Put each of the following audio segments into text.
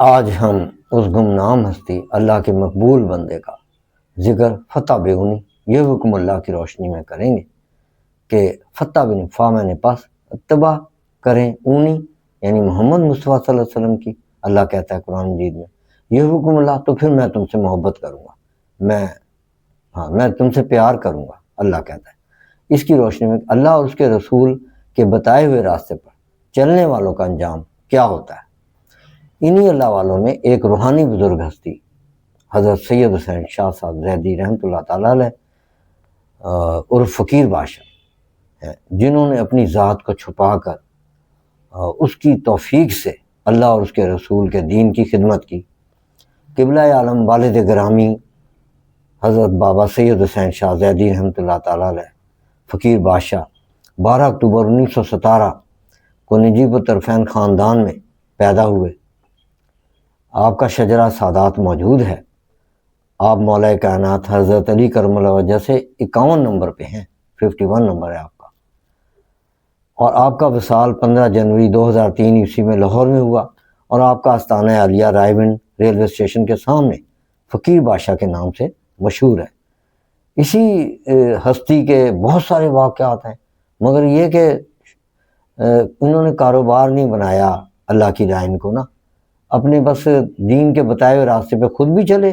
آج ہم اس گمنام ہستی اللہ کے مقبول بندے کا ذکر فتح بیونی یہ حکم اللہ کی روشنی میں کریں گے کہ فتح بن فامن پاس اتباع کریں اونی یعنی محمد مصطفیٰ صلی اللہ علیہ وسلم کی۔ اللہ کہتا ہے قرآن مجید میں یہ حکم اللہ، تو پھر میں تم سے محبت کروں گا، میں تم سے پیار کروں گا، اللہ کہتا ہے۔ اس کی روشنی میں اللہ اور اس کے رسول کے بتائے ہوئے راستے پر چلنے والوں کا انجام کیا ہوتا ہے۔ انہی اللہ والوں میں ایک روحانی بزرگ ہستی حضرت سید حسین شاہ صاحب زیدی رحمۃ اللہ تعالیٰ علیہ اور فقیر بادشاہ ہیں، جنہوں نے اپنی ذات کو چھپا کر اس کی توفیق سے اللہ اور اس کے رسول کے دین کی خدمت کی۔ قبلہ عالم والد گرامی حضرت بابا سید حسین شاہ زیدی رحمۃ اللہ تعالیٰ علیہ فقیر بادشاہ 12 اکتوبر 1917 کو نجیب الطرفین خاندان میں پیدا ہوئے۔ آپ کا شجرہ سادات موجود ہے۔ آپ مولا کائنات حضرت علی کرم اللہ وجہ سے 51 نمبر پہ ہیں، 51 نمبر ہے آپ کا۔ اور آپ کا وصال 15 جنوری 2003 عیسوی میں لاہور میں ہوا، اور آپ کا آستانہ عالیہ رائے ونڈ ریلوے اسٹیشن کے سامنے فقیر بادشاہ کے نام سے مشہور ہے۔ اسی ہستی کے بہت سارے واقعات ہیں، مگر یہ کہ انہوں نے کاروبار نہیں بنایا اللہ کی رائے کو نا، اپنے بس دین کے بتائے ہوئے راستے پہ خود بھی چلے،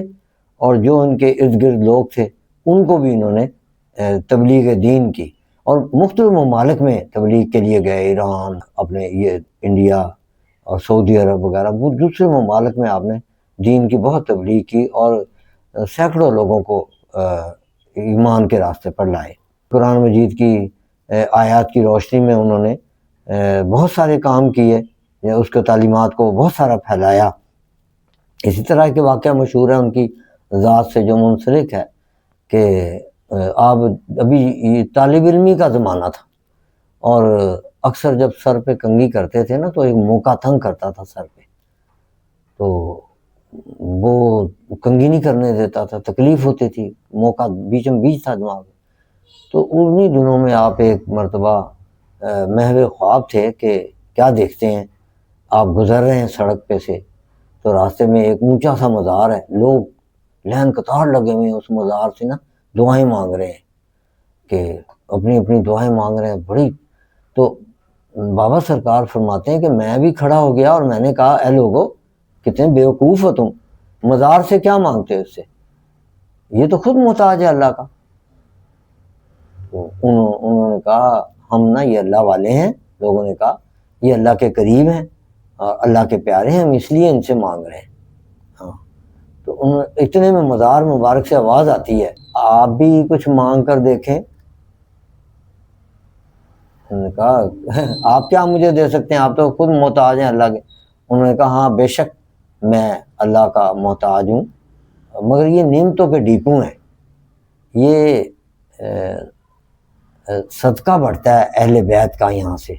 اور جو ان کے ارد گرد لوگ تھے ان کو بھی انہوں نے تبلیغ دین کی، اور مختلف ممالک میں تبلیغ کے لیے گئے، ایران، اپنے یہ انڈیا اور سعودی عرب وغیرہ، وہ دوسرے ممالک میں آپ نے دین کی بہت تبلیغ کی اور سینکڑوں لوگوں کو ایمان کے راستے پر لائے۔ قرآن مجید کی آیات کی روشنی میں انہوں نے بہت سارے کام کیے، اس کے تعلیمات کو بہت سارا پھیلایا۔ اسی طرح کے واقعہ مشہور ہے ان کی ذات سے جو منسلک ہے کہ آپ ابھی طالب علمی کا زمانہ تھا، اور اکثر جب سر پہ کنگھی کرتے تھے نا تو ایک موقع تنگ کرتا تھا سر پہ، تو وہ کنگھی نہیں کرنے دیتا تھا، تکلیف ہوتی تھی، موقع بیچم بیچ تھا دماغ میں۔ تو انہی دنوں میں آپ ایک مرتبہ محو خواب تھے کہ کیا دیکھتے ہیں، آپ گزر رہے ہیں سڑک پہ سے، تو راستے میں ایک اونچا سا مزار ہے، لوگ لین قطار لگے ہوئے ہیں اس مزار سے نا، دعائیں مانگ رہے ہیں کہ اپنی اپنی دعائیں مانگ رہے ہیں بڑی۔ تو بابا سرکار فرماتے ہیں کہ میں بھی کھڑا ہو گیا اور میں نے کہا اے لوگو کتنے بیوقوف ہو تم، مزار سے کیا مانگتے ہو اس سے، یہ تو خود محتاج ہے اللہ کا۔ تو انہوں نے کہا ہم نا یہ اللہ والے ہیں، لوگوں نے کہا یہ اللہ کے قریب ہیں اور اللہ کے پیارے ہیں، ہم اس لیے ان سے مانگ رہے ہیں۔ ہاں، تو اتنے میں مزار مبارک سے آواز آتی ہے آپ بھی کچھ مانگ کر دیکھیں۔ انہوں نے کہا آپ کیا مجھے دے سکتے ہیں، آپ تو خود محتاج ہیں اللہ کے۔ انہوں نے کہا ہاں بے شک میں اللہ کا محتاج ہوں، مگر یہ نعمتوں کے ڈیپو ہیں، یہ صدقہ بڑھتا ہے اہل بیت کا یہاں سے،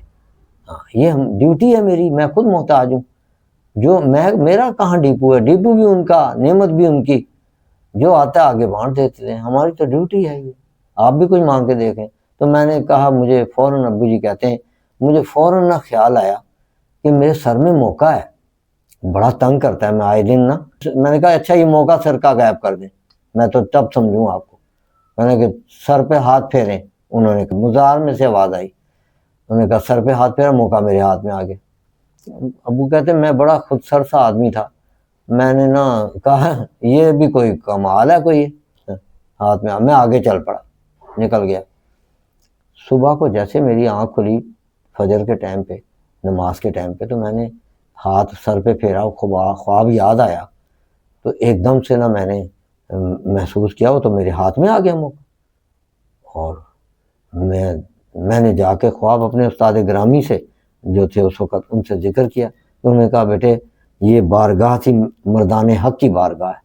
یہ ڈیوٹی ہے میری، میں خود محتاج ہوں، جو میرا کہاں ڈیپو ہے، ڈیپو بھی ان کا، نعمت بھی ان کی، جو آتا ہے آگے بانٹ دیتے ہیں، ہماری تو ڈیوٹی ہے یہ، آپ بھی کچھ مانگ کے دیکھیں۔ تو میں نے کہا مجھے فوراً ابو جی کہتے ہیں مجھے فوراً نہ خیال آیا کہ میرے سر میں موقع ہے، بڑا تنگ کرتا ہے میں آئے دن نا۔ میں نے کہا اچھا یہ موقع سر کا غائب کر دیں، میں تو تب سمجھوں آپ کو۔ میں نے کہا سر پہ ہاتھ پھیریں، انہوں نے کہا مزار میں سے آواز آئی، انہوں نے کہا سر پہ ہاتھ پھیرا، موقع میرے ہاتھ میں آ گیا۔ ابو کہتے ہیں میں بڑا خود سر سا آدمی تھا، میں نے نا کہا یہ بھی کوئی کمال ہے کوئی ہاتھ میں آگے چل پڑا، نکل گیا۔ صبح کو جیسے میری آنکھ کھلی فجر کے ٹائم پہ، نماز کے ٹائم پہ، تو میں نے ہاتھ سر پہ پھیرا، خواب یاد آیا، تو ایک دم سے نا میں نے محسوس کیا وہ تو میرے ہاتھ میں آ گیا موقع، اور میں نے جا کے خواب اپنے استاد گرامی سے جو تھے اس وقت ان سے ذکر کیا، تو انہوں نے کہا بیٹے یہ بارگاہ تھی مردان حق کی بارگاہ ہے،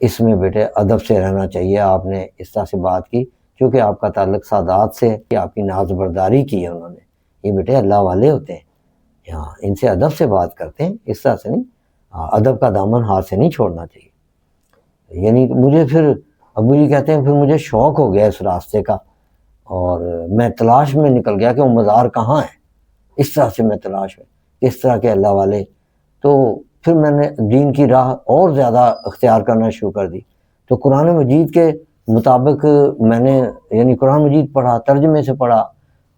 اس میں بیٹے ادب سے رہنا چاہیے، آپ نے اس طرح سے بات کی کیونکہ آپ کا تعلق سادات سے ہے کہ آپ کی ناز برداری کی ہے انہوں نے، یہ بیٹے اللہ والے ہوتے ہیں، یہاں ان سے ادب سے بات کرتے ہیں، اس طرح سے نہیں، ادب کا دامن ہاتھ سے نہیں چھوڑنا چاہیے۔ یعنی مجھے پھر ابو جی کہتے ہیں پھر مجھے شوق ہو گیا اس راستے کا، اور میں تلاش میں نکل گیا کہ وہ مزار کہاں ہے، اس طرح سے میں تلاش میں، اس طرح کے اللہ والے۔ تو پھر میں نے دین کی راہ اور زیادہ اختیار کرنا شروع کر دی. تو قرآن مجید کے مطابق میں نے یعنی قرآن مجید پڑھا، ترجمے سے پڑھا،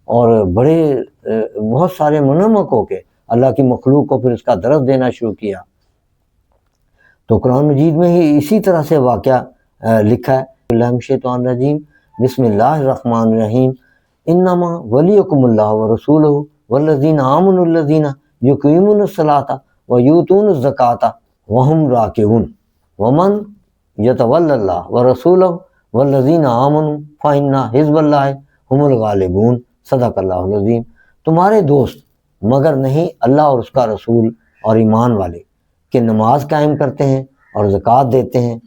اور بہت سارے منمق ہو کے اللہ کی مخلوق کو پھر اس کا درس دینا شروع کیا. تو قرآن مجید میں ہی اسی طرح سے واقعہ لکھا ہے. اللہ من الشیطان الرجیم، بسم اللہ الرحمن الرحیم، انما ولیکم اللہ ورسولہ والذین آمنوا الذین یقیمون الصلاۃ ویؤتون الزکاۃ وہم راکعون ومن یتول اللہ ورسولہ والذین آمنوا فإن حزب اللہ ہم الغالبون. صدق اللہ العظیم. تمہارے دوست مگر نہیں اللہ اور اس کا رسول اور ایمان والے کہ نماز قائم کرتے ہیں اور زکوٰۃ دیتے ہیں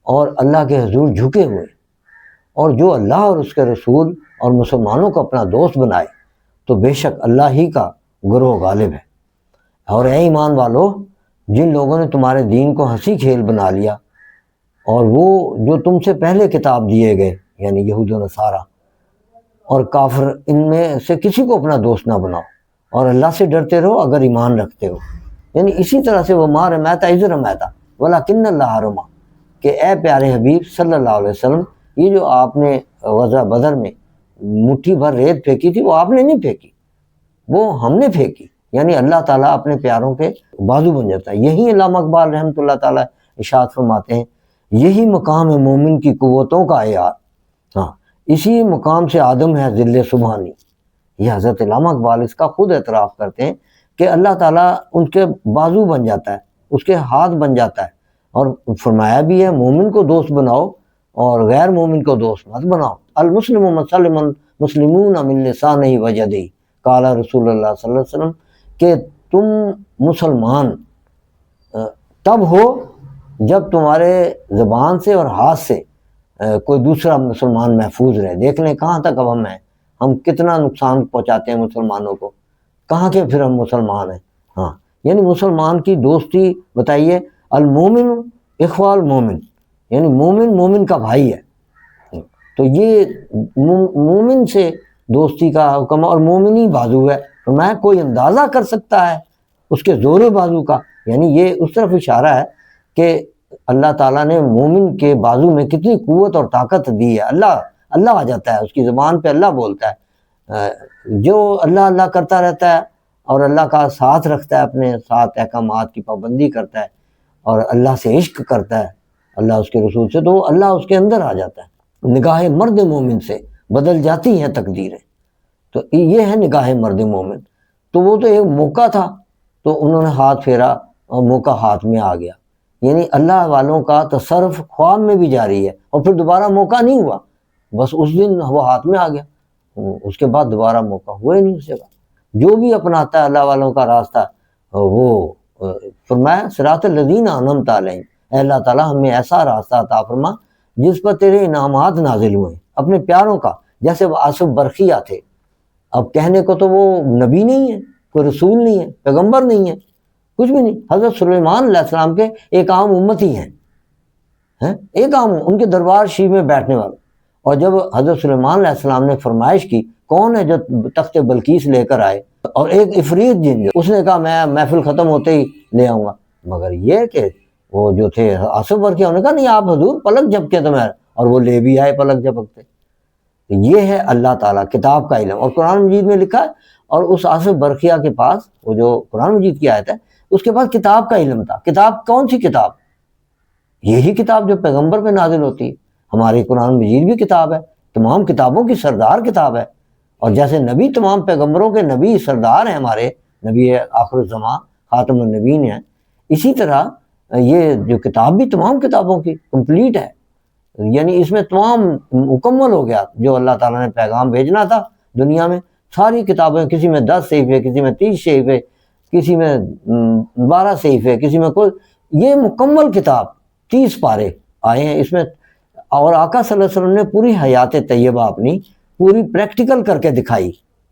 اور اللہ کے حضور جھکے ہوئے، اور جو اللہ اور اس کے رسول اور مسلمانوں کو اپنا دوست بنائے تو بے شک اللہ ہی کا گروہ غالب ہے. اور اے ایمان والو، جن لوگوں نے تمہارے دین کو ہنسی کھیل بنا لیا اور وہ جو تم سے پہلے کتاب دیے گئے یعنی یہود و نصارہ اور کافر، ان میں سے کسی کو اپنا دوست نہ بناؤ اور اللہ سے ڈرتے رہو اگر ایمان رکھتے ہو. یعنی اسی طرح سے وما رمیت اذ رمیت ولکن اللہ رمی، کہ اے پیارے حبیب صلی اللہ علیہ وسلم، یہ جو آپ نے غزوہ بدر میں مٹھی بھر ریت پھینکی تھی وہ آپ نے نہیں پھینکی، وہ ہم نے پھینکی. یعنی اللہ تعالیٰ اپنے پیاروں کے بازو بن جاتا ہے. یہی علامہ اقبال رحمۃ اللہ تعالیٰ ارشاد فرماتے ہیں، یہی مقام ہے مومن کی قوتوں کا عیار، ہاں اسی مقام سے آدم ہے ذل سبحانی. یہ حضرت علامہ اقبال اس کا خود اعتراف کرتے ہیں کہ اللہ تعالیٰ ان کے بازو بن جاتا ہے، اس کے ہاتھ بن جاتا ہے. اور فرمایا بھی ہے مومن کو دوست بناؤ اور غیر مومن کو دوست مت بناؤ. المسلم من سلم المسلمون من لسانہ ویدہ، قال رسول اللہ صلی اللہ علیہ وسلم، کہ تم مسلمان تب ہو جب تمہارے زبان سے اور ہاتھ سے کوئی دوسرا مسلمان محفوظ رہے. دیکھ لیں کہاں تک اب ہم کتنا نقصان پہنچاتے ہیں مسلمانوں کو، کہاں کے پھر ہم مسلمان ہیں. ہاں یعنی مسلمان کی دوستی بتائیے، المومن اخوہ المومن، یعنی مومن مومن کا بھائی ہے. تو یہ مومن سے دوستی کا حکم اور مومنی بازو ہے. میں کوئی اندازہ کر سکتا ہے اس کے زور بازو کا، یعنی یہ اس طرف اشارہ ہے کہ اللہ تعالیٰ نے مومن کے بازو میں کتنی قوت اور طاقت دی ہے. اللہ آ جاتا ہے، اس کی زبان پہ اللہ بولتا ہے. جو اللہ اللہ کرتا رہتا ہے اور اللہ کا ساتھ رکھتا ہے، اپنے ساتھ احکامات کی پابندی کرتا ہے اور اللہ سے عشق کرتا ہے، اللہ اس کے رسول سے، تو اللہ اس کے اندر آ جاتا ہے. نگاہ مرد مومن سے بدل جاتی ہیں تقدیریں. تو یہ ہے نگاہ مرد مومن. تو وہ تو ایک موقع تھا، تو انہوں نے ہاتھ پھیرا اور موقع ہاتھ میں آ گیا. یعنی اللہ والوں کا تصرف خواب میں بھی جاری ہے، اور پھر دوبارہ موقع نہیں ہوا، بس اس دن وہ ہاتھ میں آ گیا، اس کے بعد دوبارہ موقع ہوا ہی نہیں اس جگہ. جو بھی اپناتا ہے اللہ والوں کا راستہ، وہ فرمایا صراط الذین انعمت علیہم، اے اللہ تعالیٰ ہمیں ایسا راستہ عطا فرما جس پر تیرے انعامات نازل ہوئے اپنے پیاروں کا. جیسے وہ آصف برقیہ تھے، اب کہنے کو تو وہ نبی نہیں ہے، کوئی رسول نہیں ہے، پیغمبر نہیں ہے، کچھ بھی نہیں. حضرت سلیمان علیہ السلام کے ایک عام امتی ہیں، ایک عام ان کے دربار شریف میں بیٹھنے والے. اور جب حضرت سلیمان علیہ السلام نے فرمائش کی کون ہے جو تخت بلقیس لے کر آئے، اور ایک عفریت جن، اس نے کہا میں محفل ختم ہوتے ہی لے آؤں گا. مگر یہ کہ وہ جو تھے آصف برقیہ، انہوں نے کہا نہیں آپ حضور پلک جھپکے تو میں، اور وہ لے بھی آئے پلک جھپکتے. یہ ہے اللہ تعالیٰ کتاب کا علم. اور قرآن مجید میں لکھا ہے، اور اس آصف برقیہ کے پاس، وہ جو قرآن مجید کی آیت ہے، اس کے پاس کتاب کا علم تھا. کتاب کون سی کتاب؟ یہی کتاب جو پیغمبر پہ نازل ہوتی ہے. ہماری قرآن مجید بھی کتاب ہے، تمام کتابوں کی سردار کتاب ہے. اور جیسے نبی تمام پیغمبروں کے نبی سردار ہیں، ہمارے نبی آخر الزمان خاتم النبیین ہیں، اسی طرح یہ جو کتاب بھی تمام کتابوں کی کمپلیٹ ہے. یعنی اس میں تمام مکمل ہو گیا جو اللہ تعالیٰ نے پیغام بھیجنا تھا دنیا میں. ساری کتابیں، کسی میں 10 صحیفے، کسی میں 30 صحیفے، کسی میں 12 صحیفے، کسی میں کوئی، یہ مکمل کتاب 30 پارے آئے ہیں اس میں. اور آقا صلی اللہ علیہ وسلم نے پوری حیات طیبہ اپنی پوری پریکٹیکل کر کے دکھائی.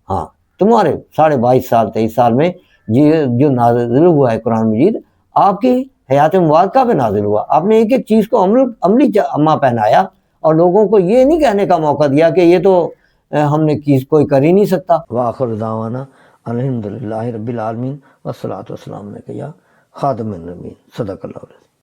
ہاں تمہارے 22.5 سال 23 سال میں یہ جو نازل ہوا ہے قرآن مجید، آپ کی حیات مبارکہ پہ نازل ہوا. آپ نے ایک ایک چیز کو عملی جامہ پہنایا، اور لوگوں کو یہ نہیں کہنے کا موقع دیا کہ یہ تو ہم نے کوئی کر ہی نہیں سکتا. وآخر دعوانا الحمدللہ رب العالمین والصلاۃ والسلام علیک یا خاتم النبی صدق اللہ علیہ